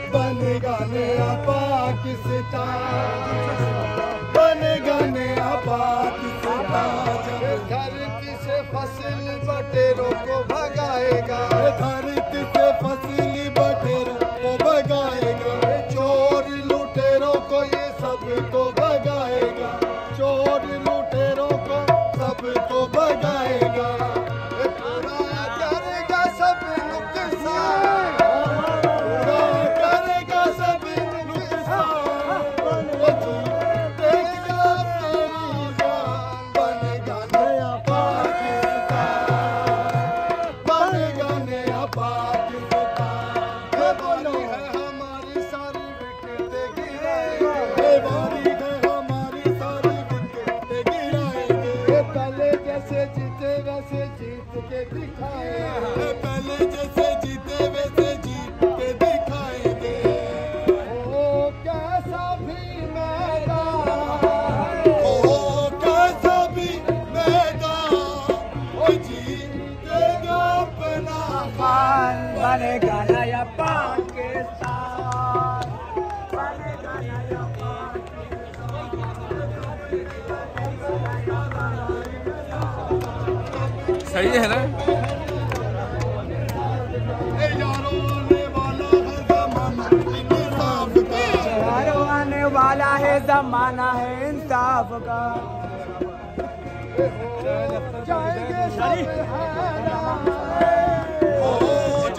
बनेगा नया पाकिस्तान, बनेगा नया पाकिस्तान। धरती से फसल बटेरों को भगाएगा, धरती से फसल बटेरों को भगाएगा। चोर लुटेरों को ये सबको भगाएगा, चोर लुटेरों को सबको भगाएगा। जीते वैसे जीत के दिखाएंगे, पहले जैसे जीते वैसे जीत के दिखाएंगे। ओ कैसा भी मैदान, ओ कैसा भी मैदान, ओ जीतेगा अपना खान। बनेगा नया पाकिस्तान, बनेगा नया सही है ना। आने वाला है ज़माना है इंसाफ का। जाएंगे सब हैरान, हो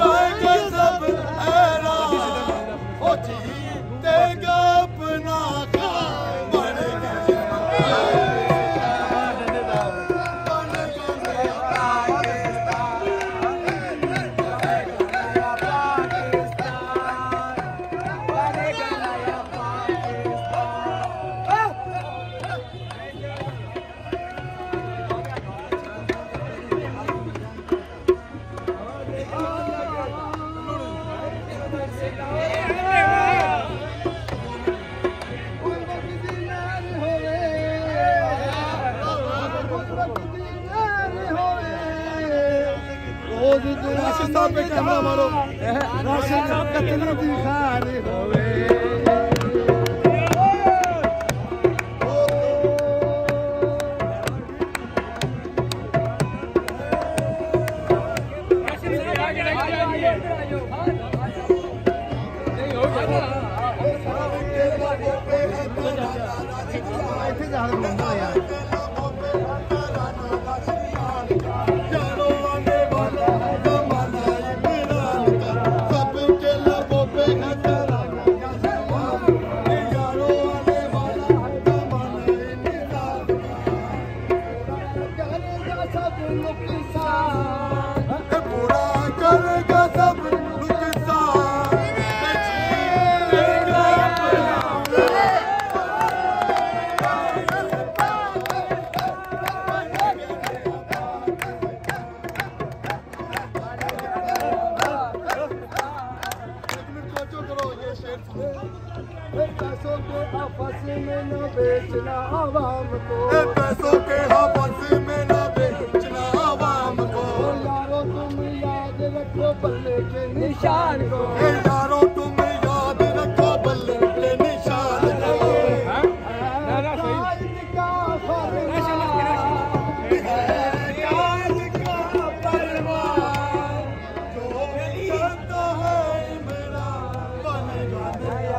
जाएंगे सब हैरान, हो जीतेगा अपना राशिद साहब पे कैमरा मारो। राशिद साहब का दिल दिखा रहे होवे। पैसों के आपस में न बेचना आवाम को, पैसों के आपस में न बेचना आवाम को। यारों तुम याद रखो बल्ले के निशान को, यारों तुम याद रखो बल्ले के निशान को।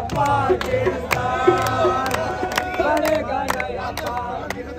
पाकिस्तान बनेगा नया पाकिस्तान।